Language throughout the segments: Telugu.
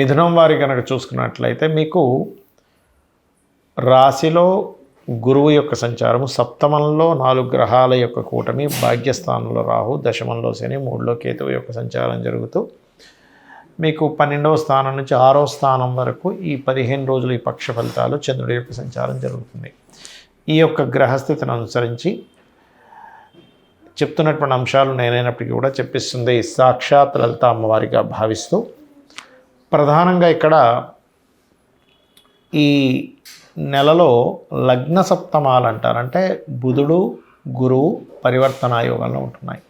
మిథునం వారి కనుక చూసుకున్నట్లయితే మీకు రాశిలో గురువు యొక్క సంచారము, సప్తమంలో 4 గ్రహాల యొక్క కూటమి, భాగ్యస్థానంలో రాహు, దశమంలో శని, 3లో కేతువు యొక్క సంచారం జరుగుతూ మీకు 12వ స్థానం నుంచి 6వ స్థానం వరకు ఈ 15 రోజులు ఈ పక్ష ఫలితాలు చంద్రుడి యొక్క సంచారం జరుగుతుంది. ఈ యొక్క గ్రహస్థితిని అనుసరించి చెప్తున్నటువంటి అంశాలు నేనైనప్పటికీ కూడా చెప్పిస్తుంది సాక్షాత్ లలిత అమ్మవారిగా భావిస్తూ, ప్రధానంగా ఇక్కడ ఈ నెలలో లగ్న సప్తమాలు అంటారు. అంటే బుధుడు గురువు పరివర్తన యోగంలో ఉంటున్నాయి.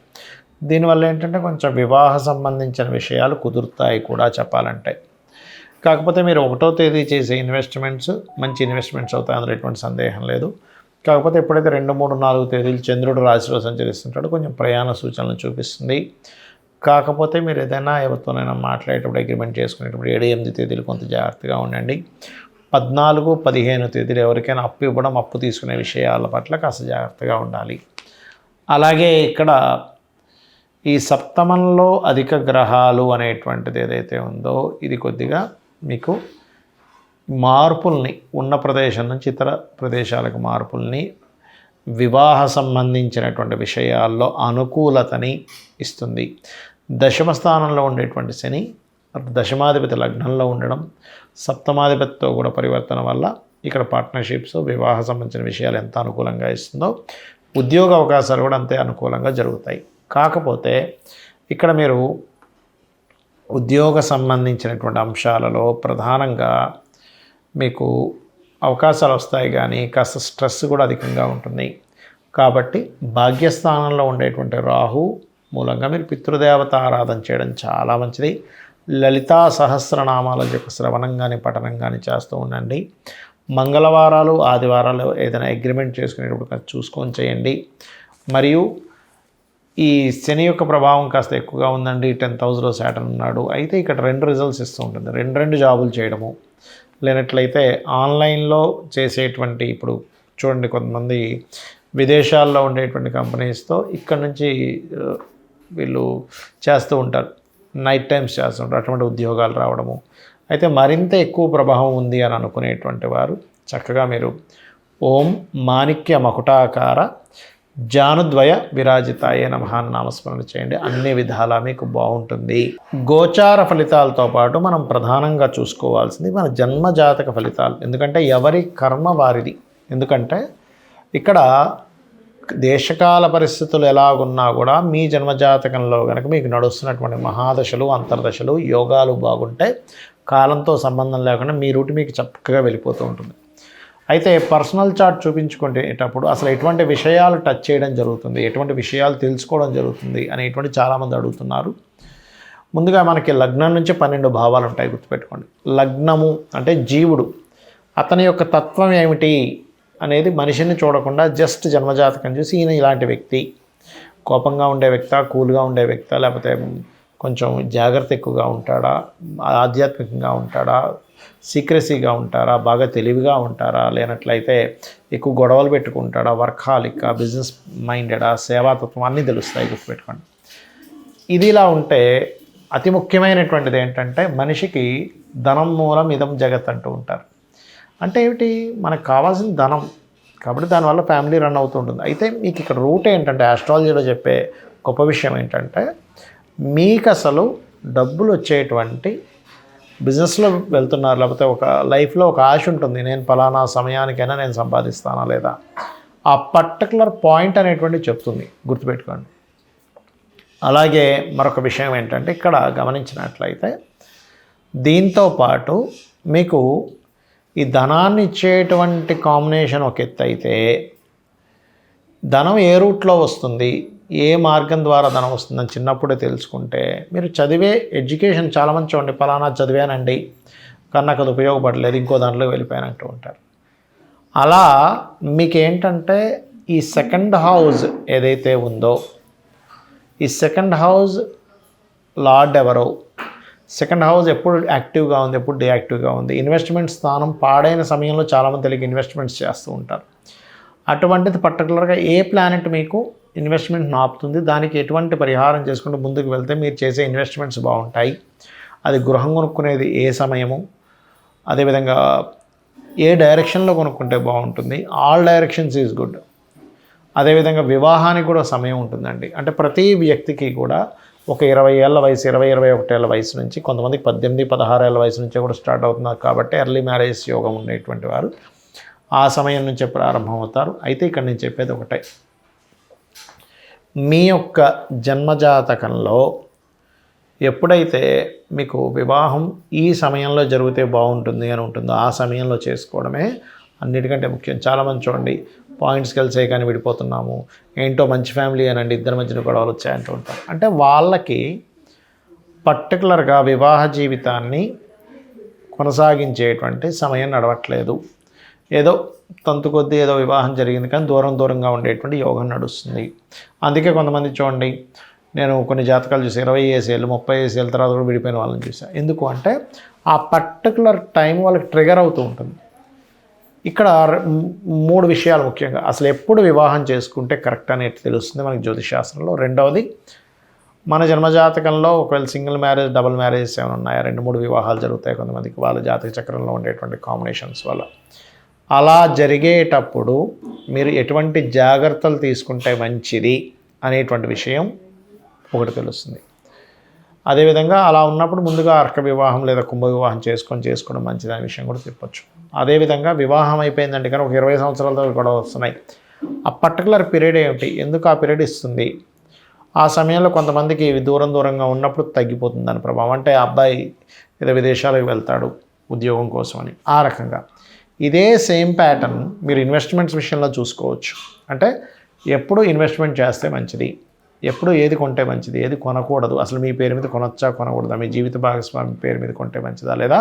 దీనివల్ల ఏంటంటే కొంచెం వివాహ సంబంధించిన విషయాలు కుదురుతాయి కూడా చెప్పాలంటే. కాకపోతే మీరు 1వ తేదీ చేసే ఇన్వెస్ట్మెంట్స్ మంచి ఇన్వెస్ట్మెంట్స్ అవుతాయి, అందులో ఎటువంటి సందేహం లేదు. కాకపోతే ఎప్పుడైతే 2, 3, 4 తేదీలు చంద్రుడు రాశిలో సంచరిస్తుంటాడో కొంచెం ప్రయాణ సూచనలు చూపిస్తుంది. కాకపోతే మీరు ఏదైనా ఎవరితోనైనా మాట్లాడేటప్పుడు అగ్రిమెంట్ చేసుకునేటప్పుడు 7, 8 తేదీలు కొంత జాగ్రత్తగా ఉండండి. 14, 15 తేదీలు ఎవరికైనా అప్పు ఇవ్వడం, అప్పు తీసుకునే విషయాల పట్ల కాస్త జాగ్రత్తగా ఉండాలి. అలాగే ఇక్కడ ఈ సప్తమంలో అధిక గ్రహాలు అనేటువంటిది ఏదైతే ఉందో ఇది కొద్దిగా మీకు మార్పుల్ని, ఉన్న ప్రదేశం నుంచి ఇతర ప్రదేశాలకు మార్పుల్ని, వివాహ సంబంధించినటువంటి విషయాల్లో అనుకూలతని ఇస్తుంది. దశమ స్థానంలో ఉండేటువంటి శని దశమాధిపతి లగ్నంలో ఉండడం, సప్తమాధిపతితో కూడా పరివర్తన వల్ల ఇక్కడ పార్ట్నర్షిప్స్, వివాహ సంబంధించిన విషయాలు ఎంత అనుకూలంగా ఇస్తుందో ఉద్యోగ అవకాశాలు కూడా అంతే అనుకూలంగా జరుగుతాయి. కాకపోతే ఇక్కడ మీరు ఉద్యోగ సంబంధించినటువంటి అంశాలలో ప్రధానంగా మీకు అవకాశాలు వస్తాయి, కానీ కాస్త స్ట్రెస్ కూడా అధికంగా ఉంటుంది. కాబట్టి భాగ్యస్థానంలో ఉండేటువంటి రాహు మూలంగా మీరు పితృదేవత ఆరాధన చేయడం చాలా మంచిది. లలితా సహస్రనామాల యొక్క శ్రవణం కానీ పఠనం కానీ చేస్తూ ఉండండి. మంగళవారాలు, ఆదివారాలు ఏదైనా అగ్రిమెంట్ చేసుకునేటప్పుడు చూసుకొని చేయండి. మరియు ఈ శని యొక్క ప్రభావం కాస్త ఎక్కువగా ఉందండి, 10th హౌస్లో సాటర్న్ ఉన్నాడు. అయితే ఇక్కడ 2 రిజల్ట్స్ ఇస్తూ ఉంటుంది. 2 జాబులు చేయడము, లేనట్లయితే ఆన్లైన్లో చేసేటువంటి, ఇప్పుడు చూడండి కొంతమంది విదేశాల్లో ఉండేటువంటి కంపెనీస్తో ఇక్కడ నుంచి వీళ్ళు చేస్తూ ఉంటారు, నైట్ టైమ్స్ చేస్తూ ఉంటారు, అటువంటి ఉద్యోగాలు రావడము. అయితే మరింత ఎక్కువ ప్రభావం ఉంది అని అనుకునేటువంటి వారు చక్కగా మీరు ఓం మాణిక్య మకుటాకార జానుద్వయ విరాజితాయే నమః నామస్మరణ చేయండి. అన్ని విధాలా మీకు బాగుంటుంది. గోచార ఫలితాలతో పాటు మనం ప్రధానంగా చూసుకోవాల్సింది మన జన్మజాతక ఫలితాలు. ఎందుకంటే ఎవరి కర్మ వారిది. ఎందుకంటే ఇక్కడ దేశకాల పరిస్థితులు ఎలాగున్నా కూడా మీ జన్మజాతకంలో కనుక మీకు నడుస్తున్నటువంటి మహాదశలు, అంతర్దశలు, యోగాలు బాగుంటే కాలంతో సంబంధం లేకుండా మీ రూట్ మీకు చక్కగా వెళ్ళిపోతూ ఉంటుంది. అయితే పర్సనల్ చార్ట్ చూపించుకునేటప్పుడు అసలు ఎటువంటి విషయాలు టచ్ చేయడం జరుగుతుంది, ఎటువంటి విషయాలు తెలుసుకోవడం జరుగుతుంది అనేటువంటి చాలామంది అడుగుతున్నారు. ముందుగా మనకి లగ్నం నుంచి 12 భావాలు ఉంటాయి, గుర్తుపెట్టుకోండి. లగ్నము అంటే జీవుడు, అతని యొక్క తత్వం ఏమిటి అనేది మనిషిని చూడకుండా జస్ట్ జన్మజాతకం చూసి ఈయన ఇలాంటి వ్యక్తి, కోపంగా ఉండే వ్యక్తా, కూల్గా ఉండే వ్యక్తా, లేకపోతే కొంచెం జాగ్రత్త ఎక్కువగా ఉంటాడా, ఆధ్యాత్మికంగా ఉంటాడా, సీక్రెసీగా ఉంటారా, బాగా తెలివిగా ఉంటారా, లేనట్లయితే ఎక్కువ గొడవలు పెట్టుకుంటాడా, వర్కాలిక్, బిజినెస్ మైండెడా, సేవాతత్వం అన్నీ తెలుస్తాయి, గుర్తుపెట్టుకోండి. ఇది ఇలా ఉంటే అతి ముఖ్యమైనటువంటిది ఏంటంటే మనిషికి ధనం మూలం ఇదం జగత్ అంటూ ఉంటారు. అంటే ఏమిటి, మనకు కావాల్సిన ధనం, కాబట్టి దానివల్ల ఫ్యామిలీ రన్ అవుతూ ఉంటుంది. అయితే మీకు ఇక్కడ రూట్ ఏంటంటే ఆస్ట్రాలజీలో చెప్పే గొప్ప విషయం ఏంటంటే మీకు అసలు డబ్బులు వచ్చేటువంటి బిజినెస్లో వెళ్తున్నారు, లేకపోతే ఒక లైఫ్లో ఒక ఆశ ఉంటుంది, నేను ఫలానా సమయానికైనా నేను సంపాదిస్తానా లేదా, ఆ పర్టికులర్ పాయింట్ అనేటువంటిది చెప్తుంది, గుర్తుపెట్టుకోండి. అలాగే మరొక విషయం ఏంటంటే ఇక్కడ గమనించినట్లయితే దీంతో పాటు మీకు ఈ ధనాన్ని ఇచ్చేటువంటి కాంబినేషన్ ఒక ఎత్తు అయితే, ధనం ఏ రూట్లో వస్తుంది, ఏ మార్గం ద్వారా ధనం వస్తుందని చిన్నప్పుడే తెలుసుకుంటే మీరు చదివే ఎడ్యుకేషన్ చాలామంది చూడండి, ఫలానా చదివానండి కానీ నాకు అది ఉపయోగపడలేదు, ఇంకో దాంట్లో వెళ్ళిపోయానంటూ ఉంటారు. అలా మీకేంటంటే ఈ 2nd హౌస్ ఏదైతే ఉందో, ఈ 2nd హౌస్ లార్డ్ ఎవరో, 2nd హౌస్ ఎప్పుడు యాక్టివ్గా ఉంది, ఎప్పుడు డియాక్టివ్గా ఉంది, ఇన్వెస్ట్మెంట్ స్థానం పాడైన సమయంలో చాలామంది తెలియక ఇన్వెస్ట్మెంట్స్ చేస్తూ ఉంటారు. అటువంటిది పర్టికులర్గా ఏ ప్లానెట్ మీకు ఇన్వెస్ట్మెంట్ ఆపుతుంది, దానికి ఎటువంటి పరిహారం చేసుకుంటూ ముందుకు వెళ్తే మీరు చేసే ఇన్వెస్ట్మెంట్స్ బాగుంటాయి అది గృహం కొనుక్కునేది ఏ సమయము, అదేవిధంగా ఏ డైరెక్షన్లో కొనుక్కుంటే బాగుంటుంది, ఆల్ డైరెక్షన్స్ ఈజ్ గుడ్. అదేవిధంగా వివాహానికి కూడా సమయం ఉంటుందండి. అంటే ప్రతి వ్యక్తికి కూడా ఒక 20 ఏళ్ళ వయసు, 20-21 ఏళ్ళ వయసు నుంచి, కొంతమందికి 18-16 ఏళ్ళ వయసు నుంచే కూడా స్టార్ట్ అవుతున్నారు. కాబట్టి ఎర్లీ మ్యారేజ్ యోగం ఉండేటువంటి వారు ఆ సమయం నుంచే ప్రారంభం అవుతారు. అయితే ఇక్కడ నేను చెప్పేది ఒకటే, మీ యొక్క జన్మజాతకంలో ఎప్పుడైతే మీకు వివాహం ఈ సమయంలో జరిగితే బాగుంటుంది అని ఉంటుందో ఆ సమయంలో చేసుకోవడమే అన్నిటికంటే ముఖ్యం. చాలామంది చూడండి, పాయింట్స్కి కలిసే కానీ విడిపోతున్నాము, ఏంటో మంచి ఫ్యామిలీ అనండి, ఇద్దరి మధ్యన గొడవలు వచ్చాయంటూ ఉంటారు. అంటే వాళ్ళకి పర్టికులర్గా వివాహ జీవితాన్ని కొనసాగించేటువంటి సమయం నడవట్లేదు. ఏదో తంతు కొద్దీ ఏదో వివాహం జరిగింది కానీ దూరంగా ఉండేటువంటి యోగం నడుస్తుంది. అందుకే కొంతమంది చూడండి, నేను కొన్ని జాతకాలు చూసి 20 ఏళ్ళు 30 ఏళ్ళ తర్వాత కూడా విడిపోయిన వాళ్ళని చూసాను. ఎందుకు అంటే ఆ పర్టికులర్ టైం వాళ్ళకి ట్రిగర్ అవుతూ ఉంటుంది. ఇక్కడ 3 విషయాలు ముఖ్యంగా, అసలు ఎప్పుడు వివాహం చేసుకుంటే కరెక్ట్ అనేది తెలుస్తుంది మనకి జ్యోతిషాస్త్రంలో. రెండవది, మన జన్మజాతకంలో ఒకవేళ సింగిల్ మ్యారేజ్, డబుల్ మ్యారేజెస్ ఏమైనా ఉన్నాయా, 2-3 వివాహాలు జరుగుతాయి కొంతమందికి వాళ్ళ జాతక చక్రంలో ఉండేటువంటి కాంబినేషన్స్ వల్ల. అలా జరిగేటప్పుడు మీరు ఎటువంటి జాగ్రత్తలు తీసుకుంటే మంచిది అనేటువంటి విషయం ఒకటి తెలుస్తుంది. అదేవిధంగా అలా ఉన్నప్పుడు ముందుగా అర్క వివాహం లేదా కుంభ వివాహం చేసుకోవడం మంచిది అనే విషయం కూడా చెప్పొచ్చు. అదేవిధంగా వివాహం అయిపోయిందంటే కానీ ఒక 20 సంవత్సరాలతో కూడా వస్తున్నాయి. ఆ పర్టికులర్ పీరియడ్ ఏమిటి, ఎందుకు ఆ పీరియడ్ ఇస్తుంది, ఆ సమయంలో కొంతమందికి దూరంగా ఉన్నప్పుడు తగ్గిపోతుంది దాని ప్రభావం. అంటే అబ్బాయి ఏదో విదేశాలకు వెళ్తాడు ఉద్యోగం కోసమని, ఆ రకంగా. ఇదే సేమ్ ప్యాటర్న్ మీరు ఇన్వెస్ట్మెంట్స్ విషయంలో చూసుకోవచ్చు. అంటే ఎప్పుడు ఇన్వెస్ట్మెంట్ చేస్తే మంచిది, ఎప్పుడు ఏది కొంటే మంచిది, ఏది కొనకూడదు, అసలు మీ పేరు మీద కొనొచ్చా కొనకూడదా, మీ జీవిత భాగస్వామి పేరు మీద కొంటే మంచిదా, లేదా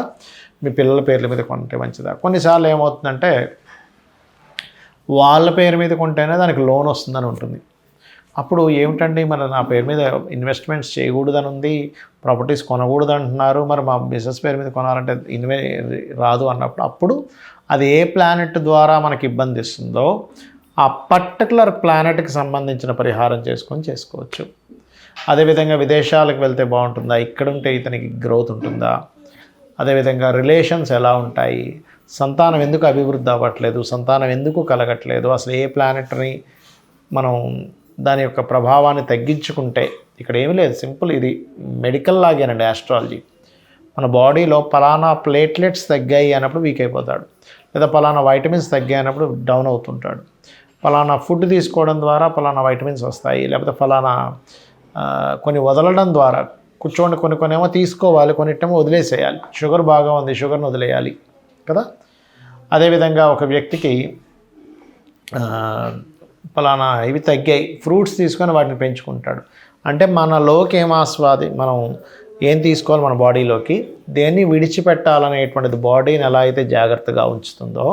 మీ పిల్లల పేర్ల మీద కొంటే మంచిదా. కొన్నిసార్లు ఏమవుతుందంటే వాళ్ళ పేరు మీద కొంటేనే దానికి లోన్ వస్తుందని ఉంటుంది. అప్పుడు ఏమిటండి, మరి నా పేరు మీద ఇన్వెస్ట్మెంట్స్ చేయకూడదని ఉంది, ప్రాపర్టీస్ కొనకూడదు అంటున్నారు, మరి మా బిజినెస్ పేరు మీద కొనాలంటే రాదు అన్నప్పుడు, అప్పుడు అది ఏ ప్లానెట్ ద్వారా మనకి ఇబ్బంది ఇస్తుందో ఆ పర్టికులర్ ప్లానెట్కి సంబంధించిన పరిహారం చేసుకోవచ్చు. అదేవిధంగా విదేశాలకు వెళ్తే బాగుంటుందా, ఇక్కడ ఉంటే ఇతనికి గ్రోత్ ఉంటుందా, అదేవిధంగా రిలేషన్స్ ఎలా ఉంటాయి, సంతానం ఎందుకు అభివృద్ధి అవ్వట్లేదు, సంతానం ఎందుకు కలగట్లేదు, అసలు ఏ ప్లానెట్ని మనం దాని యొక్క ప్రభావాన్ని తగ్గించుకుంటే, ఇక్కడ ఏమీ లేదు, సింపుల్, ఇది మెడికల్ లాగేనండి ఆస్ట్రాలజీ. మన బాడీలో పలానా ప్లేట్లెట్స్ తగ్గాయి అన్నప్పుడు వీక్ అయిపోతాడు, లేదా పలానా వైటమిన్స్ తగ్గాయి అన్నప్పుడు డౌన్ అవుతుంటాడు, పలానా ఫుడ్ తీసుకోవడం ద్వారా పలానా వైటమిన్స్ వస్తాయి, లేకపోతే పలానా కొన్ని వదలడం ద్వారా కూర్చోండి, కొన్ని ఏమో తీసుకోవాలి, కొన్నిటేమో వదిలేసేయాలి. షుగర్ బాగా ఉంది, షుగర్ని వదిలేయాలి కదా. అదేవిధంగా ఒక వ్యక్తికి పలానా ఇవి తగ్గాయి, ఫ్రూట్స్ తీసుకొని వాటిని పెంచుకుంటాడు. అంటే మనలోకి మనం ఏం తీసుకోవాలి, మన బాడీలోకి దేన్ని విడిచిపెట్టాలనేటువంటిది బాడీని ఎలా అయితే జాగ్రత్తగా ఉంచుతుందో,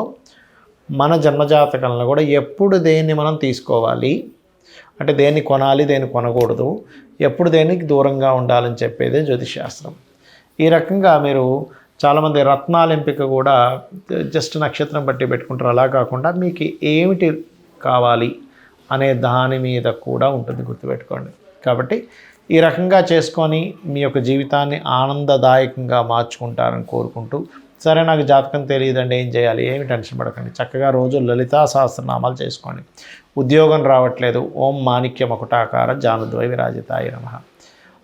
మన జన్మజాతకంలో కూడా ఎప్పుడు దేన్ని మనం తీసుకోవాలి, అంటే దేన్ని కొనాలి, దేన్ని కొనకూడదు, ఎప్పుడు దేనికి దూరంగా ఉండాలని చెప్పేదే జ్యోతిషాస్త్రం. ఈ రకంగా మీరు చాలామంది రత్నాల ఎంపిక కూడా జస్ట్ నక్షత్రం బట్టి పెట్టుకుంటారు. అలా కాకుండా మీకు ఏమిటి కావాలి అనే దాని మీద కూడా ఉంటుంది, గుర్తుపెట్టుకోండి. కాబట్టి ఈ రకంగా చేసుకొని మీ యొక్క జీవితాన్ని ఆనందదాయకంగా మార్చుకుంటారని కోరుకుంటూ, సరే నాకు జాతకం తెలియదండి ఏం చేయాలి, ఏమి టెన్షన్ పడకండి, చక్కగా రోజు లలితా సహస్రనామాలు చేసుకోండి. ఉద్యోగం రావట్లేదు, ఓం మాణిక్య మకుటాకార జానుద్వై విరాజితాయ నమః.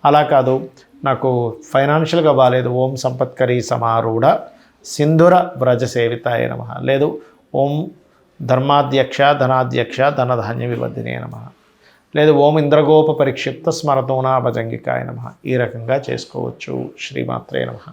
అలా కాదు, నాకు ఫైనాన్షియల్గా బాగాలేదు, ఓం సంపత్కరీ సమారూఢ సింధుర వ్రజ సేవితాయ నమః. లేదు, ఓం ధర్మాధ్యక్ష ధనాధ్యక్ష ధనధాన్య వివర్ధినే నమః. లేదు, ఓం ఇంద్రగోప పరిక్షిప్త స్మరతోనా భజంగికాయ నమః. ఈ రకంగా చేసుకోవచ్చు. శ్రీమాత్రే నమః.